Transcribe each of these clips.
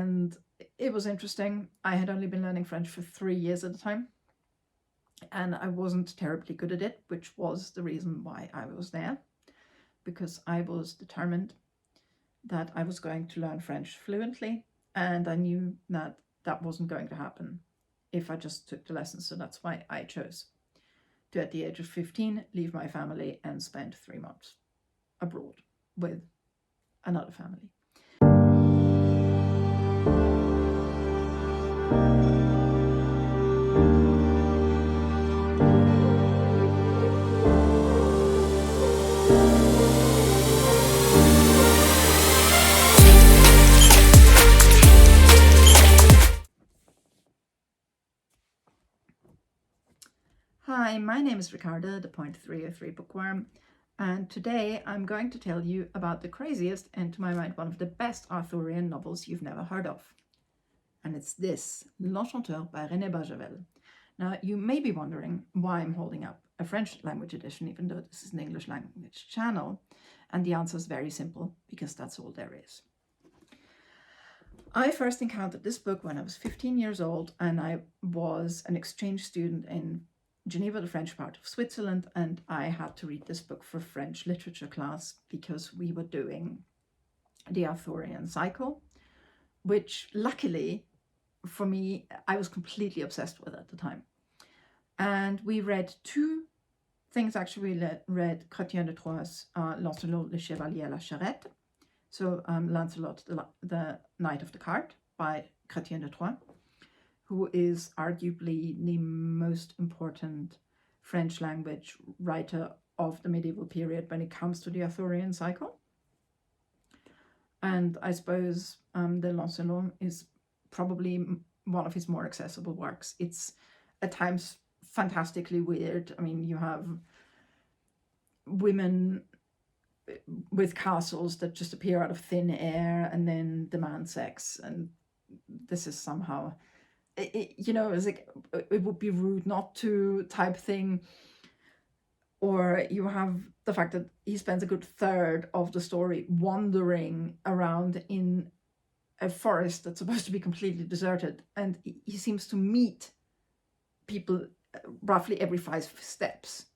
And it was interesting. I had only been learning French for 3 years at a time, and I wasn't terribly good at it, which was the reason why I was there, because I was determined that I was going to learn French fluently, and I knew that that wasn't going to happen if I just took the lessons. So that's why I chose to, at the age of 15, leave my family and spend 3 months abroad with another family. Hi, my name is Ricarda, the Point 303 bookworm, and today I'm going to tell you about the craziest and, to my mind, one of the best Arthurian novels you've never heard of. And it's this, L'Enchanteur by René Barjavel. Now, you may be wondering why I'm holding up a French language edition, even though this is an English language channel, and the answer is very simple, because that's all there is. I first encountered this book when I was 15 years old, and I was an exchange student in Geneva, the French part of Switzerland, and I had to read this book for French literature class because we were doing the Arthurian cycle, which luckily for me, I was completely obsessed with at the time. And we read two things actually. We read Chrétien de Troyes' Lancelot le Chevalier à la Charrette, so Lancelot the Knight of the Cart by Chrétien de Troyes, who is arguably the most important French language writer of the medieval period when it comes to the Arthurian cycle. And I suppose the Lancelot is probably one of his more accessible works. It's at times fantastically weird. I mean, you have women with castles that just appear out of thin air and then demand sex, and this is somehow, it's like it would be rude not to type thing. Or you have the fact that he spends a good third of the story wandering around in a forest that's supposed to be completely deserted, and he seems to meet people roughly every 5 steps.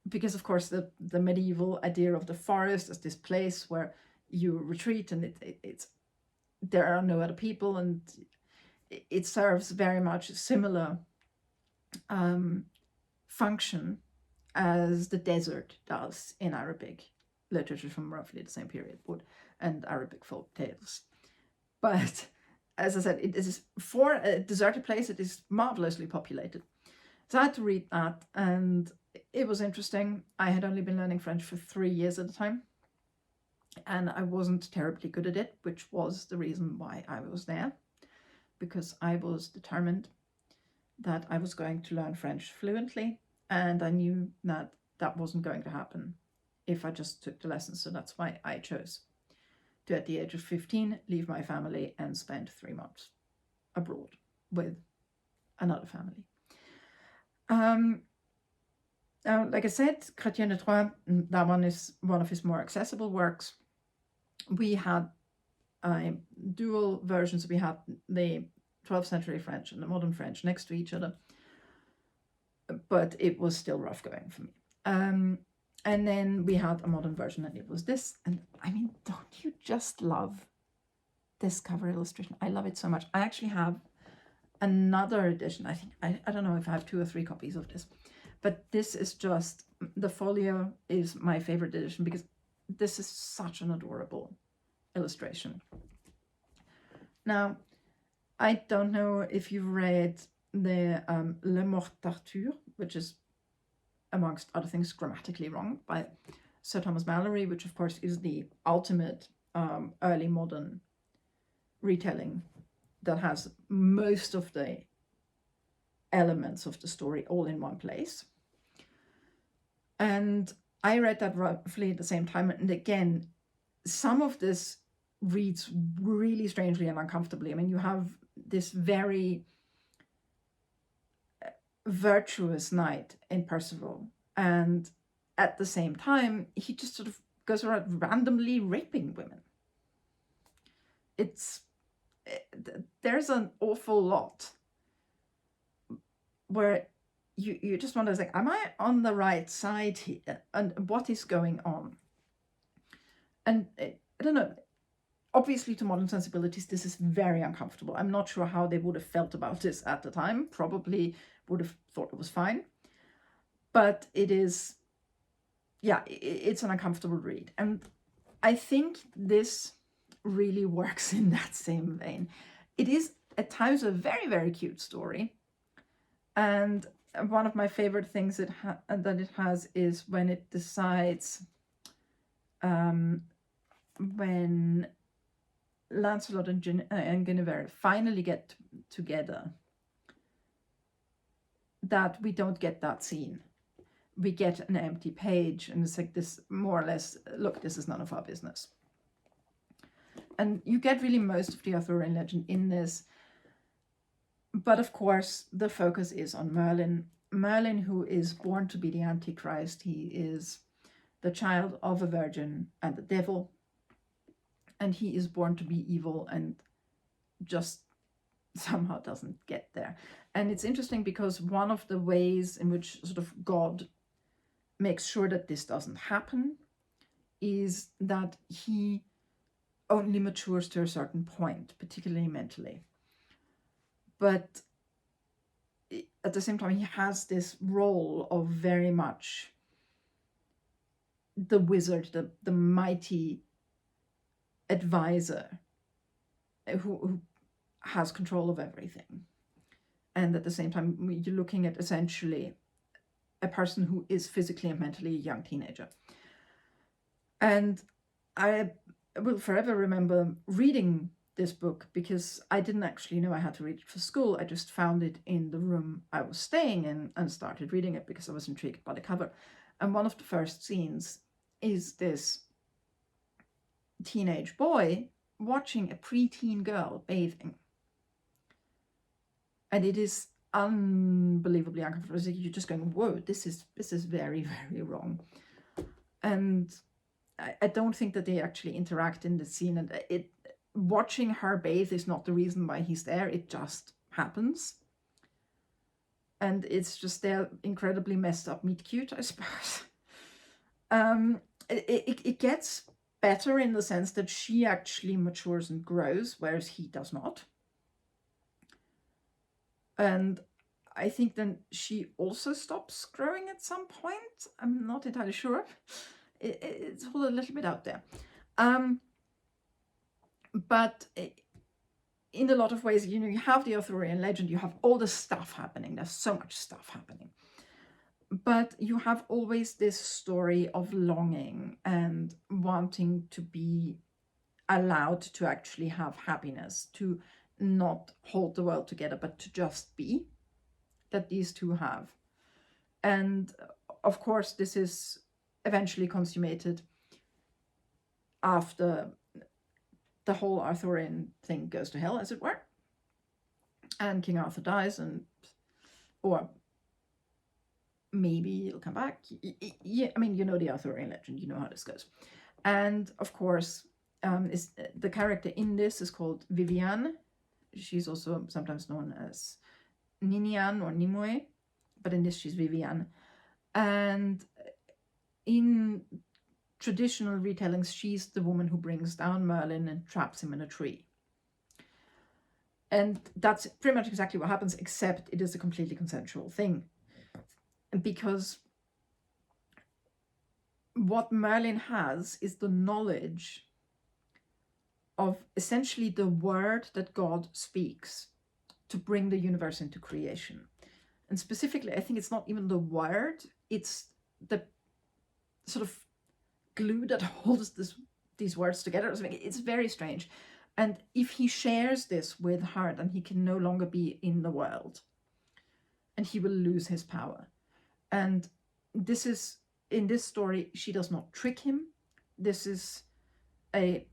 Because of course the medieval idea of the forest as this place where you retreat, and it's there are no other people, and it serves very much a similar function as the desert does in Arabic literature from roughly the same period, and Arabic folk tales. But as I said, it is for a deserted place, it is marvelously populated. So I had to read that, and it was interesting. I had only been learning French for 3 years at a time, and I wasn't terribly good at it, which was the reason why I was there, because I was determined that I was going to learn French fluently, and I knew that that wasn't going to happen if I just took the lessons. So that's why I chose to, at the age of 15, leave my family and spend 3 months abroad with another family. Now, like I said, Chrétien de Troyes, that one is one of his more accessible works. We had dual versions. We had the 12th century French and the modern French next to each other, but it was still rough going for me. And then we had a modern version, and it was this. And I mean, don't you just love this cover illustration? I love it so much. I actually have another edition. I think, I don't know if I have 2 or 3 copies of this, but this is just, the folio is my favorite edition because this is such an adorable illustration. Now, I don't know if you've read the Le Mort d'Arthur, which is, amongst other things, grammatically wrong, by Sir Thomas Malory, which of course is the ultimate early modern retelling that has most of the elements of the story all in one place. And I read that roughly at the same time, and again, some of this reads really strangely and uncomfortably. I mean, you have this very virtuous knight in Percival, and at the same time he just sort of goes around randomly raping women. there's an awful lot where you just wonder, like, am I on the right side here? And what is going on? And I don't know. Obviously, to modern sensibilities, this is very uncomfortable. I'm not sure how they would have felt about this at the time. Probably would have thought it was fine. But it is, yeah, it's an uncomfortable read. And I think this really works in that same vein. It is at times a very, very cute story. And one of my favorite things that it has is when it decides, when Lancelot and Guinevere finally get together, that we don't get that scene. We get an empty page, and it's like this, more or less, look, this is none of our business. And you get really most of the Arthurian legend in this. But of course, the focus is on Merlin. Merlin, who is born to be the Antichrist. He is the child of a virgin and the devil. And he is born to be evil and just somehow doesn't get there. And it's interesting because one of the ways in which sort of God makes sure that this doesn't happen is that he only matures to a certain point, particularly mentally. But at the same time, he has this role of very much the wizard, the mighty advisor who has control of everything. And at the same time, you're looking at essentially a person who is physically and mentally a young teenager. And I will forever remember reading this book because I didn't actually know I had to read it for school. I just found it in the room I was staying in and started reading it because I was intrigued by the cover. And one of the first scenes is this teenage boy watching a preteen girl bathing. And it is unbelievably uncomfortable. You're just going, whoa, this is very, very wrong. And I don't think that they actually interact in the scene. And watching her bathe is not the reason why he's there. It just happens. And it's just their incredibly messed up meet cute, I suppose. It gets better in the sense that she actually matures and grows, whereas he does not. And I think then she also stops growing at some point. I'm not entirely sure. It's all a little bit out there. But in a lot of ways, you have the Arthurian legend, you have all the stuff happening. There's so much stuff happening. But you have always this story of longing and wanting to be allowed to actually have happiness, to not hold the world together, but to just be, that these two have. And of course, this is eventually consummated after the whole Arthurian thing goes to hell, as it were. And King Arthur dies, or maybe he'll come back. Yeah, I mean, you know the Arthurian legend, you know how this goes. And of course, is the character in this is called Viviane. She's also sometimes known as Ninian or Nimue, but in this she's Viviane. And in traditional retellings, she's the woman who brings down Merlin and traps him in a tree. And that's pretty much exactly what happens, except it is a completely consensual thing. Because what Merlin has is the knowledge of essentially the word that God speaks to bring the universe into creation. And specifically, I think it's not even the word, it's the sort of glue that holds these words together. It's very strange. And if he shares this with her, then he can no longer be in the world. And he will lose his power. And this is, in this story, she does not trick him. This is a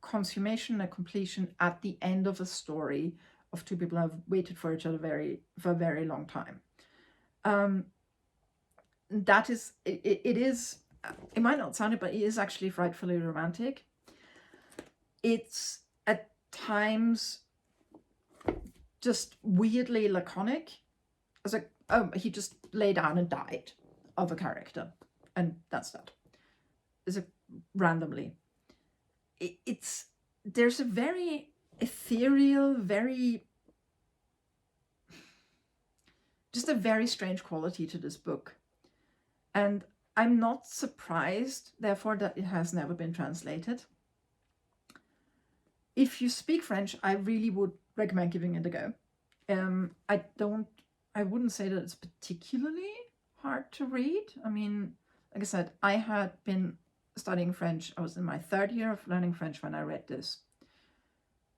consummation, a completion at the end of a story of two people who have waited for each other for a very long time. That is, it is, it might not sound it, but it is actually frightfully romantic. It's at times just weirdly laconic. I was like, oh, he just lay down and died of a character, and that's that. It's a randomly. There's a very ethereal, just a very strange quality to this book, and I'm not surprised, therefore, that it has never been translated. If you speak French, I really would recommend giving it a go. I wouldn't say that it's particularly hard to read. I mean, like I said, I had been studying French. I was in my 3rd year of learning French when I read this.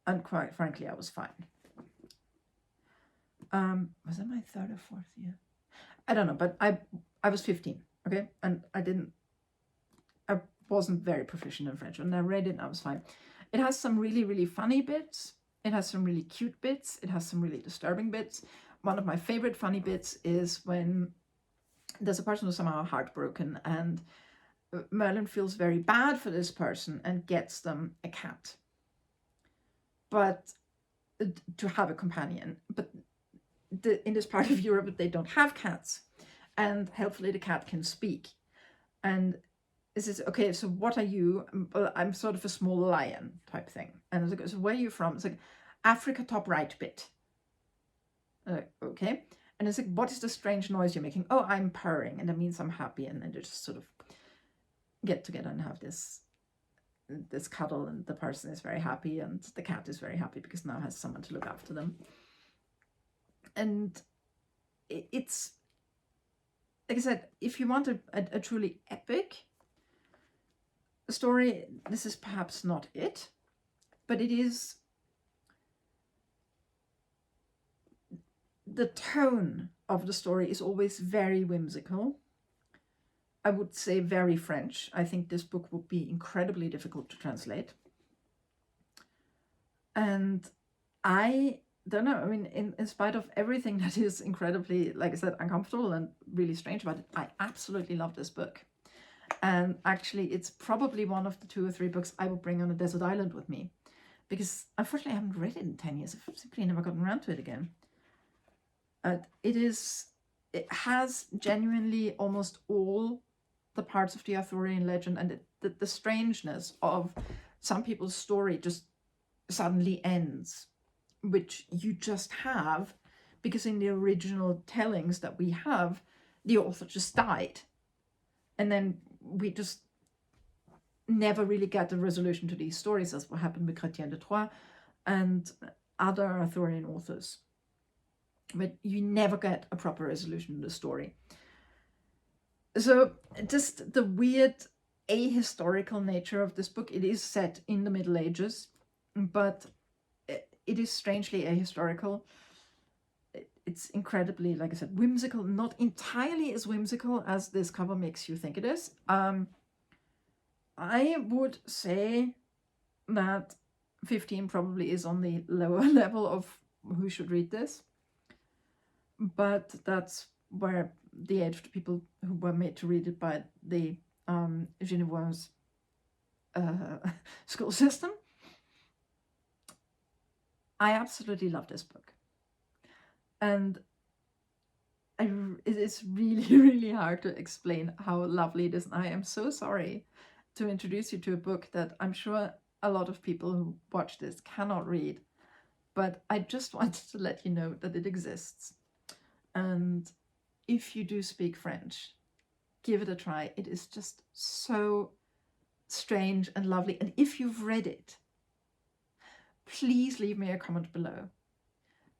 And quite frankly, I was fine. Was it my 3rd or 4th year? I don't know, but I was 15, okay? And I wasn't very proficient in French. When I read it, I was fine. It has some really, really funny bits. It has some really cute bits. It has some really disturbing bits. One of my favorite funny bits is when there's a person who's somehow heartbroken, and Merlin feels very bad for this person and gets them a cat, but to have a companion. But in this part of Europe, they don't have cats, and helpfully the cat can speak. And this is, okay, so what are you? Well, I'm sort of a small lion type thing. And it's like, so where are you from? It's like, Africa, top right bit. Okay. And it's like, what is the strange noise you're making? Oh, I'm purring, and that means I'm happy. And then they just sort of get together and have this cuddle, and the person is very happy, and the cat is very happy because now has someone to look after them. And it's, like I said, if you want a truly epic story, this is perhaps not it, but it is. The tone of the story is always very whimsical. I would say very French. I think this book would be incredibly difficult to translate. And I don't know, I mean, in spite of everything that is incredibly, like I said, uncomfortable and really strange about it, I absolutely love this book. And actually, it's probably one of the 2 or 3 books I will bring on a desert island with me, because unfortunately I haven't read it in 10 years. I've simply never gotten around to it again. It has genuinely almost all the parts of the Arthurian legend, and the strangeness of some people's story just suddenly ends, which you just have because in the original tellings that we have, the author just died. And then we just never really get a resolution to these stories, as what happened with Chrétien de Troyes and other Arthurian authors. But you never get a proper resolution to the story. So just the weird ahistorical nature of this book. It is set in the Middle Ages, but it is strangely ahistorical. It's incredibly, like I said, whimsical, not entirely as whimsical as this cover makes you think it is. I would say that 15 probably is on the lower level of who should read this. But that's where the age of the people who were made to read it by the Genevois school system. I absolutely love this book. And it is really, really hard to explain how lovely it is. And I am so sorry to introduce you to a book that I'm sure a lot of people who watch this cannot read. But I just wanted to let you know that it exists. And if you do speak French, give it a try. It is just so strange and lovely. And if you've read it, please leave me a comment below,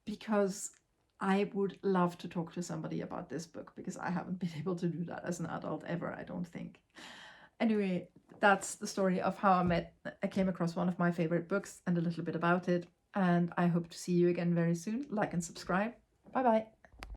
because I would love to talk to somebody about this book, because I haven't been able to do that as an adult ever, I don't think. Anyway, that's the story of how I came across one of my favorite books and a little bit about it. And I hope to see you again very soon. Like and subscribe. Bye bye.